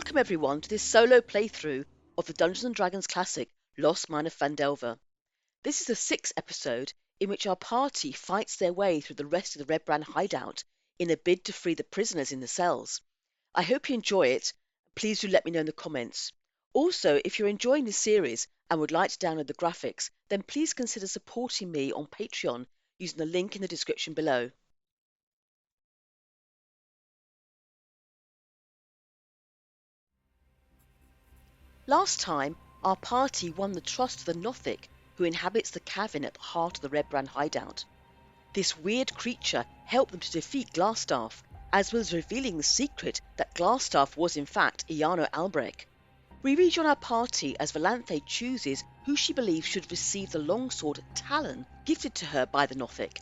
Welcome everyone to this solo playthrough of the Dungeons & Dragons classic Lost Mine of Phandelver. This is the 6th episode in which our party fights their way through the rest of the Redbrand Hideout in a bid to free the prisoners in the cells. I hope you enjoy it. Please do let me know in the comments. Also, if you're enjoying this series and would like to download the graphics, then please consider supporting me on Patreon using the link in the description below. Last time, our party won the trust of the Nothic, who inhabits the cavern at the heart of the Redbrand Hideout. This weird creature helped them to defeat Glassstaff, as well as revealing the secret that Glassstaff was in fact Iano Albrecht. We rejoin our party as Valanthe chooses who she believes should receive the longsword Talon gifted to her by the Nothic.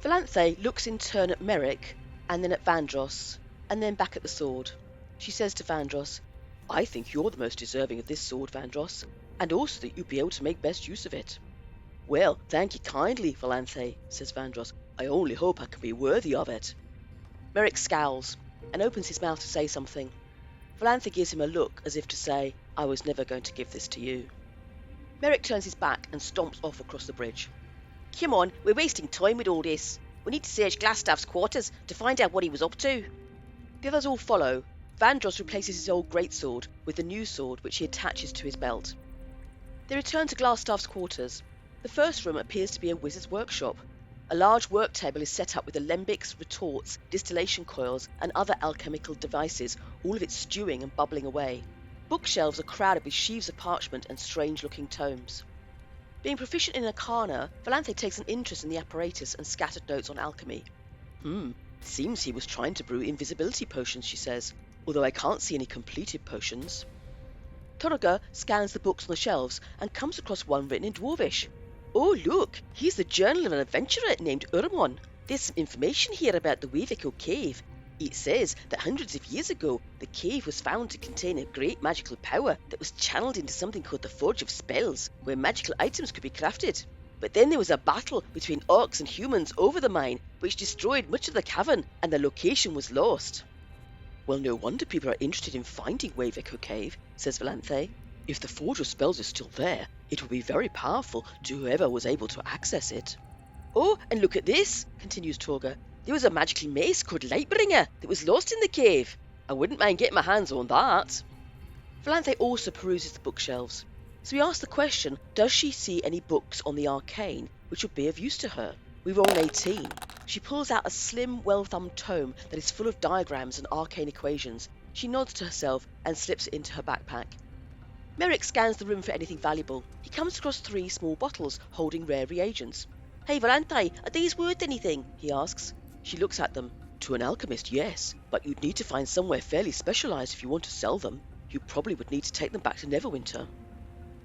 Valanthe looks in turn at Merrick, and then at Vandross, and then back at the sword. She says to Vandross, "I think you're the most deserving of this sword, Vandross, and also that you'd be able to make best use of it." "Well, thank you kindly, Valanthe," says Vandross. "I only hope I can be worthy of it." Merrick scowls and opens his mouth to say something. Valanthe gives him a look as if to say, "I was never going to give this to you." Merrick turns his back and stomps off across the bridge. "Come on, we're wasting time with all this. We need to search Glassstaff's quarters to find out what he was up to." The others all follow. Vandross replaces his old greatsword with the new sword which he attaches to his belt. They return to Glassstaff's quarters. The first room appears to be a wizard's workshop. A large work table is set up with alembics, retorts, distillation coils, and other alchemical devices, all of it stewing and bubbling away. Bookshelves are crowded with sheaves of parchment and strange-looking tomes. Being proficient in arcana, Valanthe takes an interest in the apparatus and scattered notes on alchemy. Seems he was trying to brew invisibility potions, she says, although I can't see any completed potions. Torga scans the books on the shelves and comes across one written in Dwarvish. "Oh, look, here's the journal of an adventurer named Urmon. There's some information here about the Weavico cave. It says that hundreds of years ago, the cave was found to contain a great magical power that was channeled into something called the Forge of Spells, where magical items could be crafted. But then there was a battle between orcs and humans over the mine, which destroyed much of the cavern, and the location was lost." "Well, no wonder people are interested in finding Weavico Cave," says Valanthe. "If the Forge of Spells is still there, it will be very powerful to whoever was able to access it." "Oh, and look at this," continues Torga. "There was a magical mace called Lightbringer that was lost in the cave. I wouldn't mind getting my hands on that." Valanthe also peruses the bookshelves. So we ask the question, does she see any books on the arcane which would be of use to her? We roll an 18. She pulls out a slim, well-thumbed tome that is full of diagrams and arcane equations. She nods to herself and slips it into her backpack. Merrick scans the room for anything valuable. He comes across 3 small bottles holding rare reagents. "Hey, Valanthe, are these worth anything?" he asks. She looks at them. "To an alchemist, yes, but you'd need to find somewhere fairly specialised if you want to sell them. You probably would need to take them back to Neverwinter."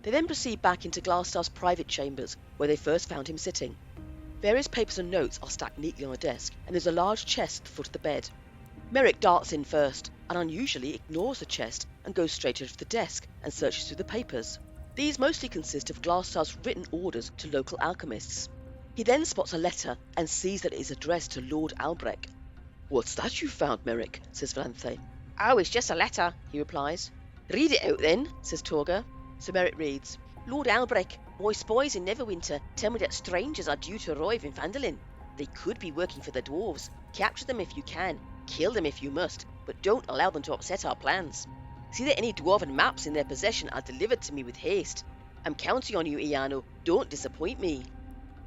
They then proceed back into Glassstaff's private chambers, where they first found him sitting. Various papers and notes are stacked neatly on a desk, and there's a large chest at the foot of the bed. Merrick darts in first, and unusually ignores the chest and goes straight over to the desk and searches through the papers. These mostly consist of Glassstaff's written orders to local alchemists. He then spots a letter and sees that it is addressed to Lord Albrecht. "What's that you found, Merrick?" says Valanthe. "Oh, it's just a letter," he replies. "Read it out then," says Torga. So Merrick reads, "Lord Albrecht, my spies in Neverwinter tell me that strangers are due to arrive in Phandalin. They could be working for the dwarves. Capture them if you can, kill them if you must, but don't allow them to upset our plans. See that any dwarven maps in their possession are delivered to me with haste. I'm counting on you, Iano. Don't disappoint me."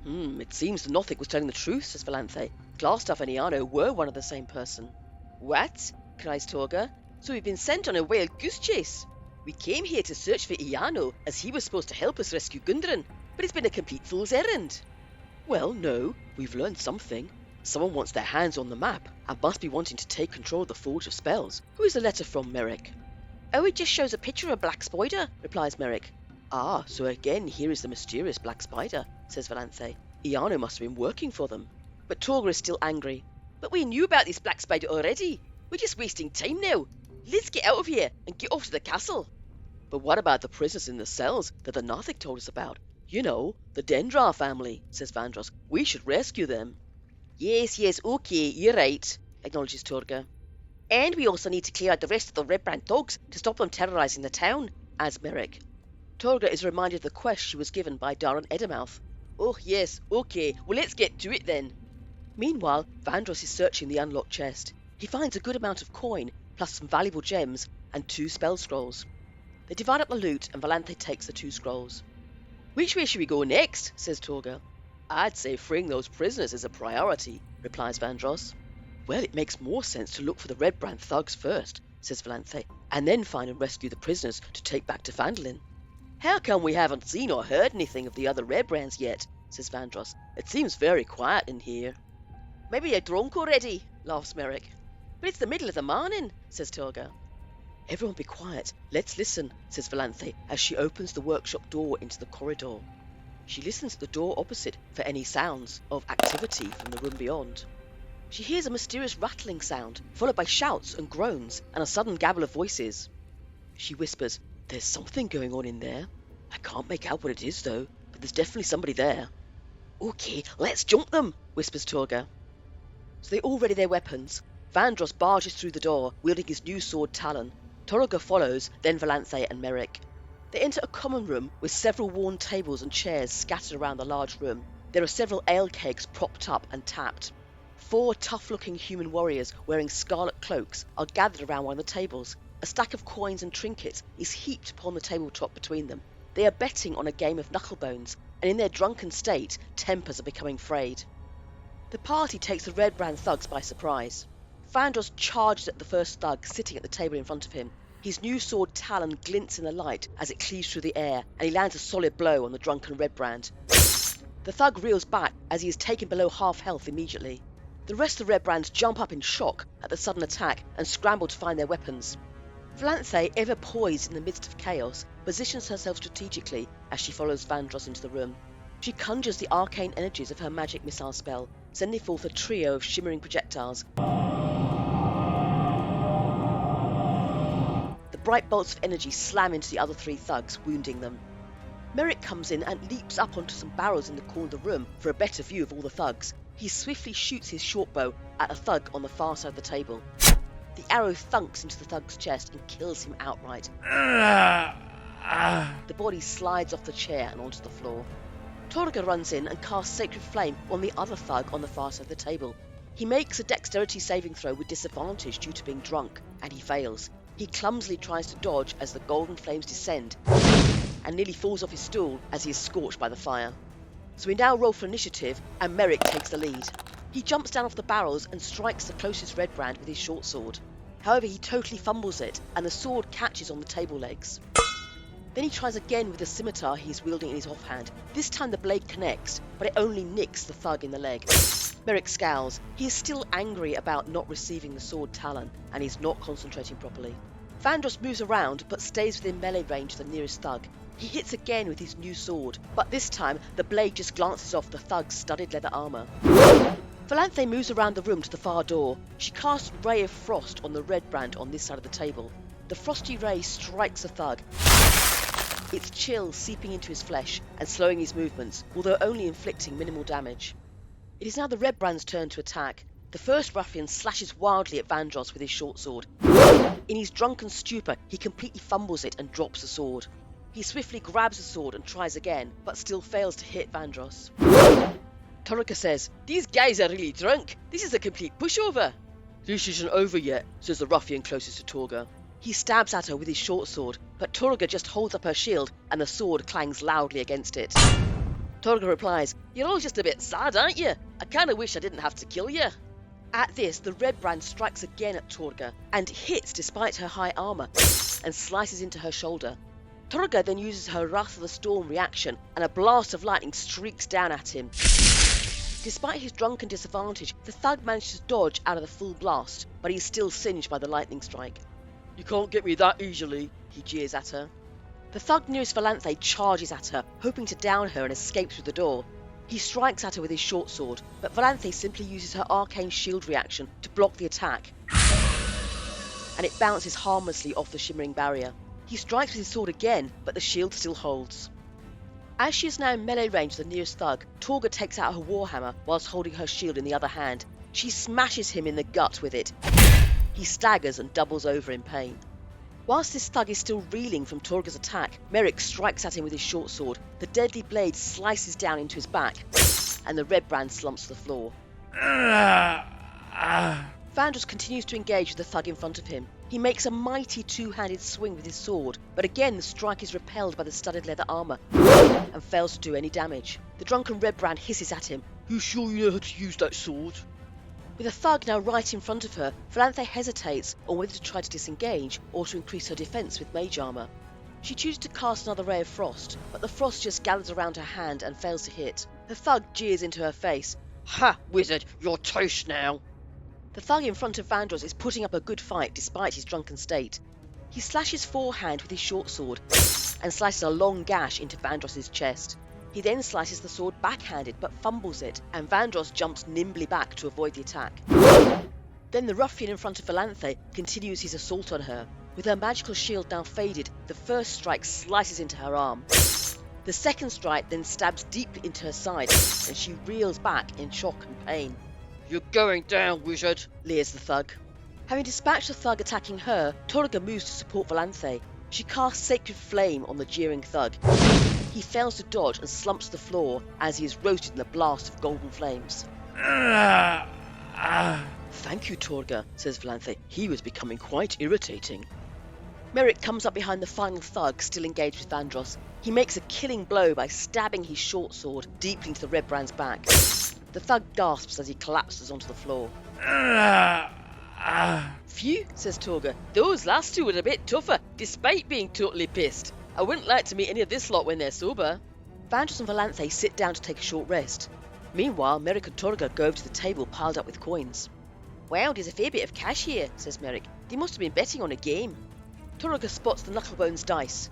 It seems the Nothic was telling the truth, says Valanthe. Glassstaff and Iano were one of the same person." "What?" cries Torga. "So we've been sent on a wild goose chase? We came here to search for Iano, as he was supposed to help us rescue Gundren, but it's been a complete fool's errand." "Well, no, we've learned something. Someone wants their hands on the map, and must be wanting to take control of the Forge of Spells. Who is the letter from, Merrick?" "Oh, it just shows a picture of a black spider," replies Merrick. "Ah, so again here is the mysterious black spider," says Valanthe. "Iano must have been working for them." But Torga is still angry. "But we knew about this black spider already. We're just wasting time now. Let's get out of here and get off to the castle." "But what about the prisoners in the cells that the Nothic told us about? You know, the Dendrar family," says Vandross. "We should rescue them." Yes, okay, you're right," acknowledges Torga. And we also need to clear out the rest of the Redbrand thugs to stop them terrorising the town, adds Merrick. Torga is reminded of the quest she was given by Darren Eddermouth. Oh yes, okay, well let's get to it then. Meanwhile, Vandross is searching the unlocked chest. He finds a good amount of coin, plus some valuable gems, and 2 spell scrolls. They divide up the loot, and Valanthe takes the 2 scrolls. Which way should we go next? Says Torga. I'd say freeing those prisoners is a priority, replies Vandross. Well, it makes more sense to look for the Redbrand thugs first, says Valanthe, and then find and rescue the prisoners to take back to Phandalin. How come we haven't seen or heard anything of the other Redbrands yet? Says Vandross. It seems very quiet in here. Maybe you're drunk already, laughs Merrick. But it's the middle of the morning, says Torga. Everyone be quiet. Let's listen, says Valanthe as she opens the workshop door into the corridor. She listens at the door opposite for any sounds of activity from the room beyond. She hears a mysterious rattling sound, followed by shouts and groans and a sudden gabble of voices. She whispers, "There's something going on in there. I can't make out what it is though, but there's definitely somebody there." "Okay, let's jump them," whispers Torga. So they all ready their weapons. Vandross barges through the door, wielding his new sword Talon. Torga follows, then Valanthe and Merrick. They enter a common room with several worn tables and chairs scattered around the large room. There are several ale kegs propped up and tapped. 4 tough-looking human warriors wearing scarlet cloaks are gathered around one of the tables. A stack of coins and trinkets is heaped upon the tabletop between them. They are betting on a game of knucklebones, and in their drunken state, tempers are becoming frayed. The party takes the Redbrand thugs by surprise. Vandross charges at the first thug sitting at the table in front of him. His new sword Talon glints in the light as it cleaves through the air, and he lands a solid blow on the drunken Redbrand. The thug reels back as he is taken below half health immediately. The rest of the Redbrands jump up in shock at the sudden attack and scramble to find their weapons. Valanthe, ever poised in the midst of chaos, positions herself strategically as she follows Vandross into the room. She conjures the arcane energies of her magic missile spell, sending forth a trio of shimmering projectiles. The bright bolts of energy slam into the other 3 thugs, wounding them. Merrick comes in and leaps up onto some barrels in the corner of the room for a better view of all the thugs. He swiftly shoots his shortbow at a thug on the far side of the table. The arrow thunks into the thug's chest and kills him outright. The body slides off the chair and onto the floor. Torga runs in and casts Sacred Flame on the other thug on the far side of the table. He makes a dexterity saving throw with disadvantage due to being drunk, and he fails. He clumsily tries to dodge as the golden flames descend, and nearly falls off his stool as he is scorched by the fire. So we now roll for initiative, and Merrick takes the lead. He jumps down off the barrels and strikes the closest Redbrand with his short sword. However, he totally fumbles it, and the sword catches on the table legs. Then he tries again with the scimitar he is wielding in his offhand. This time the blade connects, but it only nicks the thug in the leg. Merrick scowls. He is still angry about not receiving the sword Talon, and he's not concentrating properly. Vandross moves around, but stays within melee range of the nearest thug. He hits again with his new sword, but this time the blade just glances off the thug's studded leather armour. Valanthe moves around the room to the far door. She casts a ray of frost on the Redbrand on this side of the table. The frosty ray strikes the thug, its chill seeping into his flesh and slowing his movements, although only inflicting minimal damage. It is now the Redbrand's turn to attack. The first ruffian slashes wildly at Vandross with his short sword. In his drunken stupor, he completely fumbles it and drops the sword. He swiftly grabs the sword and tries again, but still fails to hit Vandross. Torga says, "These guys are really drunk. This is a complete pushover." "This isn't over yet," says the ruffian closest to Torga. He stabs at her with his short sword, but Torga just holds up her shield and the sword clangs loudly against it. Torga replies, "You're all just a bit sad, aren't you? I kinda wish I didn't have to kill you." At this, the Redbrand strikes again at Torga and hits despite her high armour and slices into her shoulder. Torga then uses her Wrath of the Storm reaction and a blast of lightning streaks down at him. Despite his drunken disadvantage, the thug manages to dodge out of the full blast, but he is still singed by the lightning strike. "You can't get me that easily," he jeers at her. The thug nearest Valanthe charges at her, hoping to down her and escape through the door. He strikes at her with his short sword, but Valanthe simply uses her arcane shield reaction to block the attack, and it bounces harmlessly off the shimmering barrier. He strikes with his sword again, but the shield still holds. As she is now in melee range of the nearest thug, Torga takes out her warhammer whilst holding her shield in the other hand. She smashes him in the gut with it. He staggers and doubles over in pain. Whilst this thug is still reeling from Torga's attack, Merrick strikes at him with his short sword. The deadly blade slices down into his back, and the Redbrand slumps to the floor. Vandross continues to engage with the thug in front of him. He makes a mighty two-handed swing with his sword, but again the strike is repelled by the studded leather armour and fails to do any damage. The drunken Redbrand hisses at him. "You sure you know how to use that sword?" With the thug now right in front of her, Valanthe hesitates on whether to try to disengage or to increase her defence with mage armour. She chooses to cast another ray of frost, but the frost just gathers around her hand and fails to hit. The thug jeers into her face. "Ha, wizard, you're toast now." The thug in front of Vandross is putting up a good fight despite his drunken state. He slashes forehand with his short sword and slices a long gash into Vandross's chest. He then slices the sword backhanded but fumbles it, and Vandross jumps nimbly back to avoid the attack. Then the ruffian in front of Valanthe continues his assault on her. With her magical shield now faded, the first strike slices into her arm. The second strike then stabs deeply into her side, and she reels back in shock and pain. "You're going down, wizard," leers the thug. Having dispatched the thug attacking her, Torga moves to support Valanthe. She casts Sacred Flame on the jeering thug. He fails to dodge and slumps to the floor as he is roasted in a blast of golden flames. "Thank you, Torga," says Valanthe. "He was becoming quite irritating." Merrick comes up behind the final thug, still engaged with Vandross. He makes a killing blow by stabbing his short sword deeply into the Redbrand's back. The thug gasps as he collapses onto the floor. "Phew," says Torga. "Those last two were a bit tougher, despite being totally pissed. I wouldn't like to meet any of this lot when they're sober." Vandross and Valanthe sit down to take a short rest. Meanwhile, Merrick and Torga go over to the table piled up with coins. "Wow, there's a fair bit of cash here," says Merrick. "They must have been betting on a game." Torga spots the Knucklebones dice.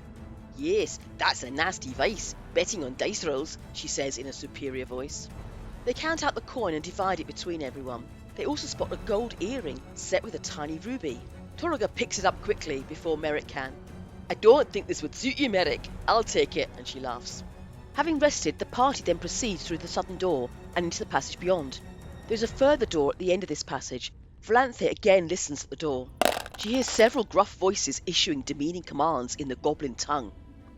"Yes, that's a nasty vice, betting on dice rolls," she says in a superior voice. They count out the coin and divide it between everyone. They also spot a gold earring set with a tiny ruby. Torga picks it up quickly before Merrick can. "I don't think this would suit you, Merrick. I'll take it," and she laughs. Having rested, the party then proceeds through the southern door and into the passage beyond. There's a further door at the end of this passage. Valanthe again listens at the door. She hears several gruff voices issuing demeaning commands in the goblin tongue.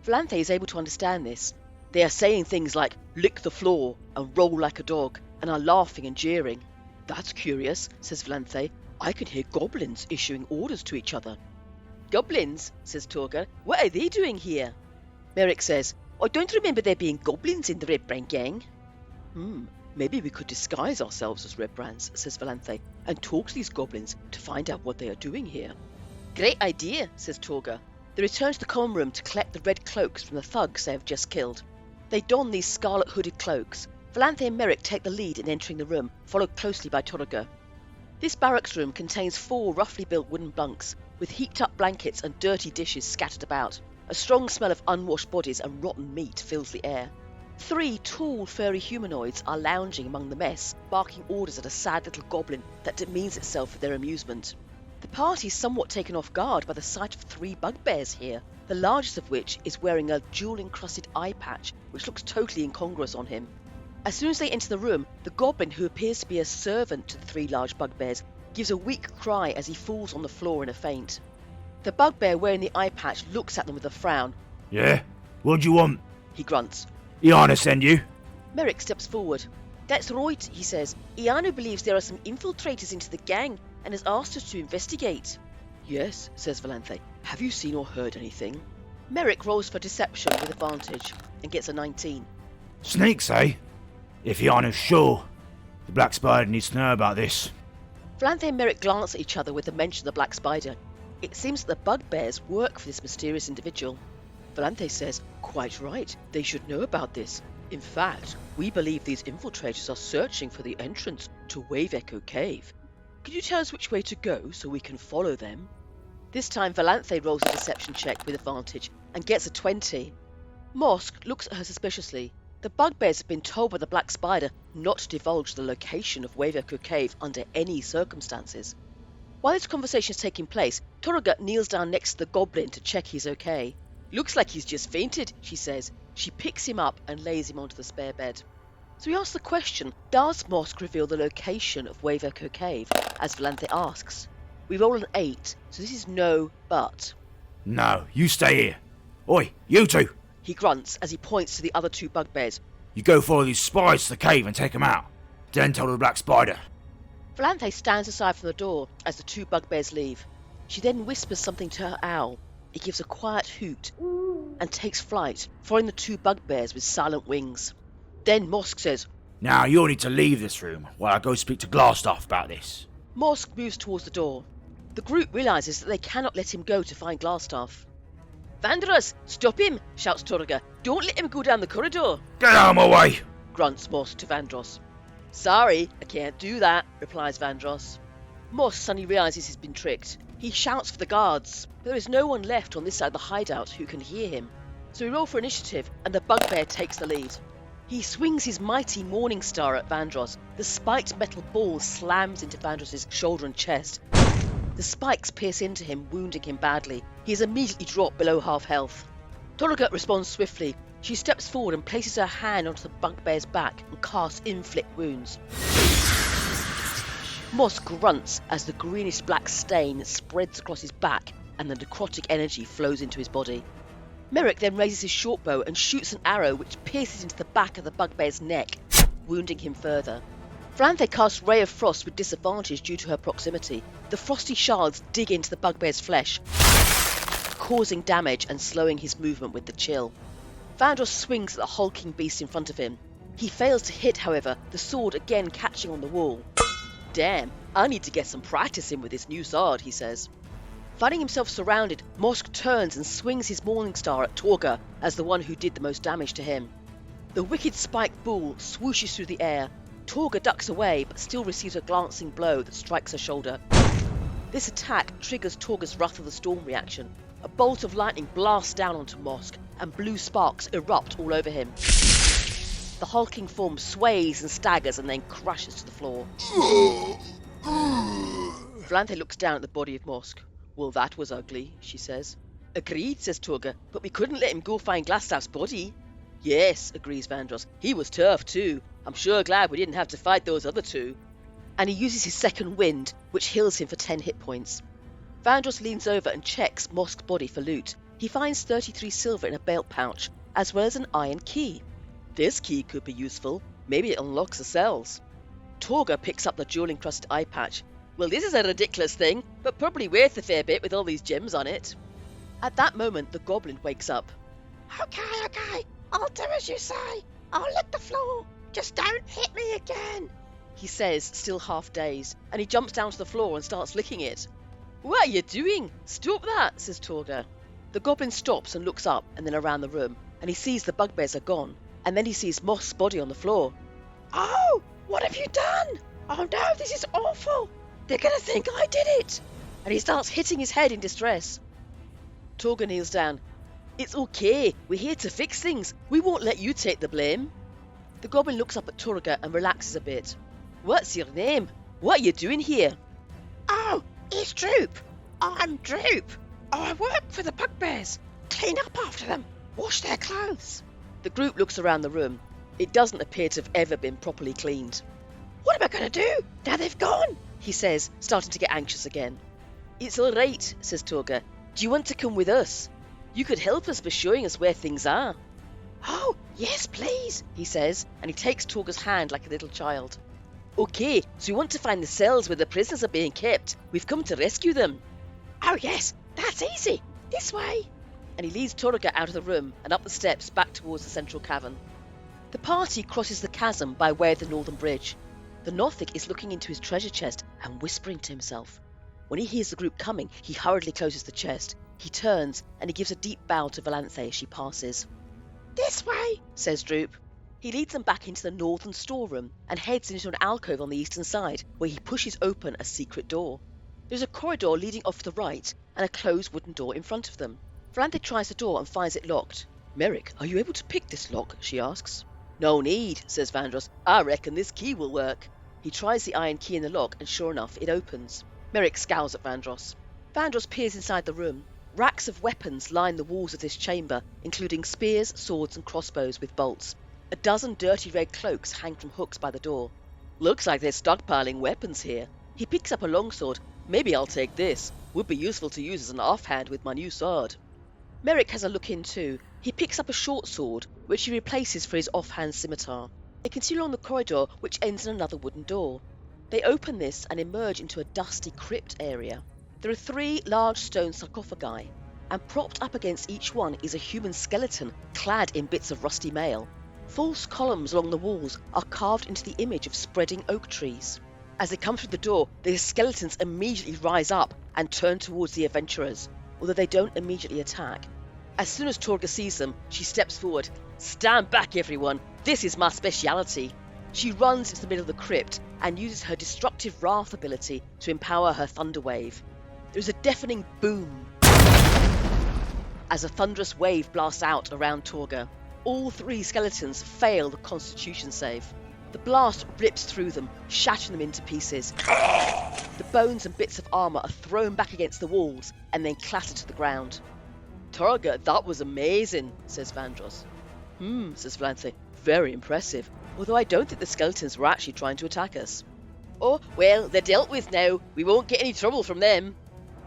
Valanthe is able to understand this. They are saying things like "lick the floor" and "roll like a dog," and are laughing and jeering. "That's curious," says Valanthe. "I can hear goblins issuing orders to each other." "Goblins?" says Torga. "What are they doing here?" Merrick says, "I don't remember there being goblins in the Redbrand gang." Maybe we could disguise ourselves as Redbrands," says Valanthe, "and talk to these goblins to find out what they are doing here." "Great idea," says Torga. They return to the common room to collect the red cloaks from the thugs they have just killed. They don these scarlet hooded cloaks. Valanthe and Merrick take the lead in entering the room, followed closely by Torga. This barracks room contains 4 roughly built wooden bunks, with heaped up blankets and dirty dishes scattered about. A strong smell of unwashed bodies and rotten meat fills the air. 3 tall, furry humanoids are lounging among the mess, barking orders at a sad little goblin that demeans itself for their amusement. The party is somewhat taken off guard by the sight of 3 bugbears here, the largest of which is wearing a jewel-encrusted eye patch, which looks totally incongruous on him. As soon as they enter the room, the goblin, who appears to be a servant to the 3 large bugbears, gives a weak cry as he falls on the floor in a faint. The bugbear wearing the eye patch looks at them with a frown. "Yeah? What do you want?" He grunts. "Iana send you?" Merrick steps forward. "That's right," he says. "Iana believes there are some infiltrators into the gang and has asked us to investigate." "Yes," says Valanthe. "Have you seen or heard anything?" Merrick rolls for deception with advantage and gets a 19. "Snakes, eh? If Iana's sure, the Black Spider needs to know about this." Valanthe and Merrick glance at each other with the mention of the Black Spider. It seems that the bugbears work for this mysterious individual. Valanthe says, "Quite right, they should know about this. In fact, we believe these infiltrators are searching for the entrance to Wave Echo Cave. Could you tell us which way to go so we can follow them?" This time Valanthe rolls a deception check with advantage and gets a 20. Mosk looks at her suspiciously. The bugbears have been told by the Black Spider not to divulge the location of Wave Echo Cave under any circumstances. While this conversation is taking place, Torga kneels down next to the goblin to check he's okay. "Looks like he's just fainted," she says. She picks him up and lays him onto the spare bed. So we ask the question, does Mosk reveal the location of Wave Echo Cave, as Valanthe asks? We roll an 8, so this is no but. No, you stay here. Oi, you two! He grunts as he points to the other 2 bugbears. You go follow these spies to the cave and take them out. Then tell the Black Spider. Valanthe stands aside from the door as the 2 bugbears leave. She then whispers something to her owl. It gives a quiet hoot and takes flight, following the 2 bugbears with silent wings. Then Mosk says, Now you'll need to leave this room while I go speak to Glassstaff about this. Mosk moves towards the door. The group realises that they cannot let him go to find Glassstaff. Vandross, stop him, shouts Torga. Don't let him go down the corridor. Get out of my way! Grunts Mosk to Vandross. Sorry, I can't do that, replies Vandross. Mosk suddenly realises he's been tricked. He shouts for the guards, but there is no one left on this side of the hideout who can hear him. So we roll for initiative, and the bugbear takes the lead. He swings his mighty Morning Star at Vandross. The spiked metal ball slams into Vandross's shoulder and chest. The spikes pierce into him, wounding him badly. He is immediately dropped below half health. Torga responds swiftly. She steps forward and places her hand onto the bugbear's back and casts inflict wounds. Mosk grunts as the greenish-black stain spreads across his back and the necrotic energy flows into his body. Merrick then raises his shortbow and shoots an arrow which pierces into the back of the bugbear's neck, wounding him further. Valanthe casts Ray of Frost with disadvantage due to her proximity. The frosty shards dig into the bugbear's flesh, causing damage and slowing his movement with the chill. Vandross swings at the hulking beast in front of him. He fails to hit, however, the sword again catching on the wall. Damn, I need to get some practice in with this new sword, he says. Finding himself surrounded, Mosk turns and swings his Morning Star at Torga as the one who did the most damage to him. The wicked spiked ball swooshes through the air. Torga ducks away, but still receives a glancing blow that strikes her shoulder. This attack triggers Torga's Wrath of the Storm reaction. A bolt of lightning blasts down onto Mosk, and blue sparks erupt all over him. The hulking form sways and staggers and then crashes to the floor. Valanthe looks down at the body of Mosk. Well, that was ugly, she says. Agreed, says Torga, but we couldn't let him go find Glassstaff's body. Yes, agrees Vandross. He was tough too. I'm sure glad we didn't have to fight those other 2. And he uses his second wind, which heals him for 10 hit points. Vandross leans over and checks Mosk's body for loot. He finds 33 silver in a belt pouch, as well as an iron key. This key could be useful. Maybe it unlocks the cells. Torga picks up the jewel-encrusted eye patch. Well, this is a ridiculous thing, but probably worth a fair bit with all these gems on it. At that moment, the goblin wakes up. Okay, I'll do as you say. I'll lick the floor. Just don't hit me again, he says, still half dazed, and he jumps down to the floor and starts licking it. What are you doing? Stop that, says Torga. The goblin stops and looks up and then around the room, and he sees the bugbears are gone, and then he sees Mosk's body on the floor. Oh, what have you done? Oh no, this is awful. They're going to think I did it. And he starts hitting his head in distress. Torga kneels down. It's okay, we're here to fix things. We won't let you take the blame. The goblin looks up at Torga and relaxes a bit. What's your name? What are you doing here? Oh, it's Droop. I'm Droop. Oh, I work for the bugbears. Clean up after them. Wash their clothes. The group looks around the room. It doesn't appear to have ever been properly cleaned. What am I going to do now they've gone? He says, starting to get anxious again. It's all right, says Torga. Do you want to come with us? You could help us by showing us where things are. Oh, yes, please, he says, and he takes Torga's hand like a little child. Okay, so you want to find the cells where the prisoners are being kept. We've come to rescue them. Oh, yes, that's easy. This way. And he leads Torga out of the room and up the steps back towards the central cavern. The party crosses the chasm by way of the northern bridge. The Nothic is looking into his treasure chest and whispering to himself. When he hears the group coming, he hurriedly closes the chest. He turns and he gives a deep bow to Valanthe as she passes. This way, says Droop. He leads them back into the northern storeroom and heads into an alcove on the eastern side, where he pushes open a secret door. There's a corridor leading off to the right and a closed wooden door in front of them. Valanthe tries the door and finds it locked. Merrick, are you able to pick this lock? She asks. No need, says Vandross. I reckon this key will work. He tries the iron key in the lock and sure enough, it opens. Merrick scowls at Vandross. Vandross peers inside the room. Racks of weapons line the walls of this chamber, including spears, swords and crossbows with bolts. A dozen dirty red cloaks hang from hooks by the door. Looks like they're stockpiling weapons here. He picks up a longsword. Maybe I'll take this. Would be useful to use as an offhand with my new sword. Merrick has a look in too. He picks up a short sword, which he replaces for his offhand scimitar. They continue along the corridor, which ends in another wooden door. They open this and emerge into a dusty crypt area. There are 3 large stone sarcophagi, and propped up against each one is a human skeleton clad in bits of rusty mail. False columns along the walls are carved into the image of spreading oak trees. As they come through the door, the skeletons immediately rise up and turn towards the adventurers, although they don't immediately attack. As soon as Torga sees them, she steps forward. "Stand back, everyone! This is my speciality!" She runs into the middle of the crypt and uses her destructive wrath ability to empower her thunder wave. There is a deafening boom as a thunderous wave blasts out around Torga. All 3 skeletons fail the Constitution save. The blast rips through them, shattering them into pieces. The bones and bits of armour are thrown back against the walls and then clatter to the ground. "Torga, that was amazing," says Vandross. Says Valanthe. "Very impressive, although I don't think the skeletons were actually trying to attack us." "Oh, well, they're dealt with now. We won't get any trouble from them."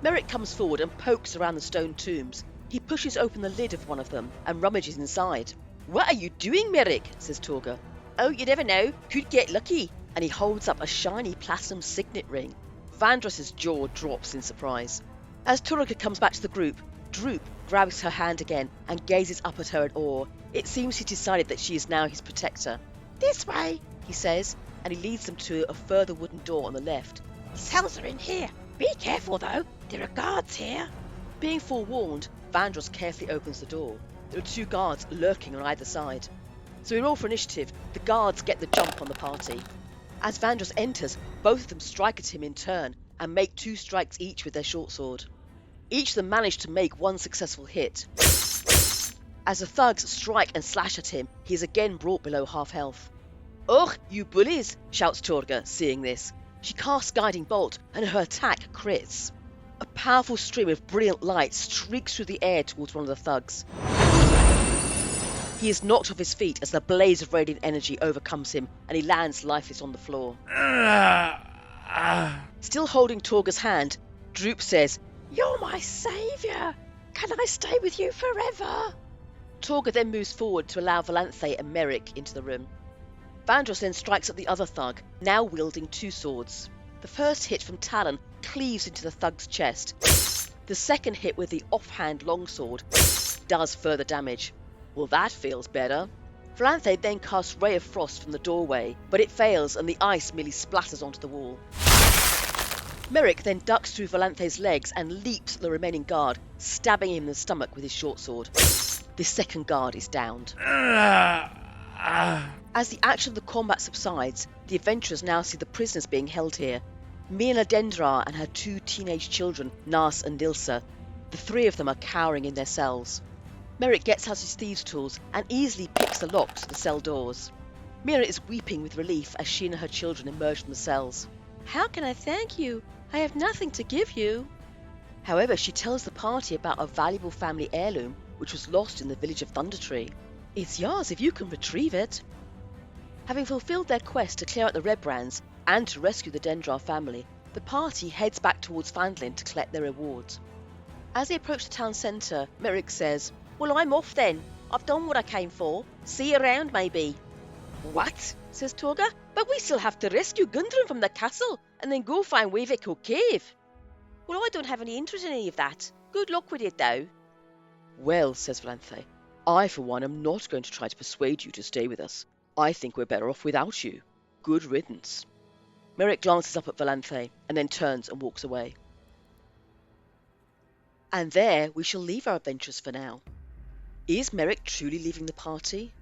Merrick comes forward and pokes around the stone tombs. He pushes open the lid of one of them and rummages inside. "What are you doing, Merrick?" says Torga. "Oh, you never know. Could get lucky." And he holds up a shiny platinum signet ring. Vandross's jaw drops in surprise. As Torga comes back to the group, Droop grabs her hand again and gazes up at her in awe. It seems he decided that she is now his protector. "This way," he says, and he leads them to a further wooden door on the left. "Cells are in here. Be careful, though. There are guards here." Being forewarned, Vandross carefully opens the door. There are 2 guards lurking on either side. So we roll for initiative. The guards get the jump on the party. As Vandross enters, both of them strike at him in turn and make 2 strikes each with their short sword. Each of them manage to make 1 successful hit. As the thugs strike and slash at him, he is again brought below half health. "Ugh, you bullies!" shouts Torga, seeing this. She casts Guiding Bolt and her attack crits. A powerful stream of brilliant light streaks through the air towards one of the thugs. He is knocked off his feet as the blaze of radiant energy overcomes him and he lands lifeless on the floor. Still holding Torga's hand, Droop says, "You're my saviour! Can I stay with you forever?" Torga then moves forward to allow Valanthe and Merrick into the room. Vandross then strikes at the other thug, now wielding 2 swords. The first hit from Talon cleaves into the thug's chest. The second hit with the offhand longsword does further damage. Well, that feels better. Valanthe then casts Ray of Frost from the doorway, but it fails and the ice merely splatters onto the wall. Merrick then ducks through Valanthe's legs and leaps at the remaining guard, stabbing him in the stomach with his short sword. The second guard is downed. As the action of the combat subsides, the adventurers now see the prisoners being held here. Mila Dendra and her 2 teenage children, Nas and Dilsa. The 3 of them are cowering in their cells. Merrick gets out his thieves' tools and easily picks the locks to the cell doors. Mira is weeping with relief as she and her children emerge from the cells. "How can I thank you? I have nothing to give you." However, she tells the party about a valuable family heirloom which was lost in the village of Thundertree. "It's yours if you can retrieve it." Having fulfilled their quest to clear out the Redbrands and to rescue the Dendra family, the party heads back towards Phandalin to collect their rewards. As they approach the town centre, Merrick says, "Well, I'm off then. I've done what I came for. See you around, maybe." "What?" says Torga. "But we still have to rescue Gundren from the castle and then go find Waveko Cave." "Well, I don't have any interest in any of that. Good luck with it, though." "Well," says Valanthe, "I, for one, am not going to try to persuade you to stay with us. I think we're better off without you. Good riddance." Merrick glances up at Valanthe and then turns and walks away. And there we shall leave our adventures for now. Is Merrick truly leaving the party?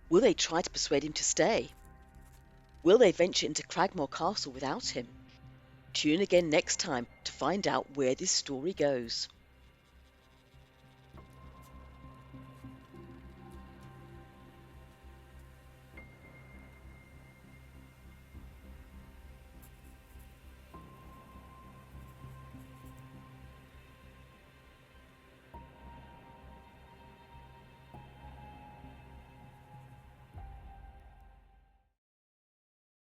Will they try to persuade him to stay? Will they venture into Cragmore Castle without him? Tune in again next time to find out where this story goes.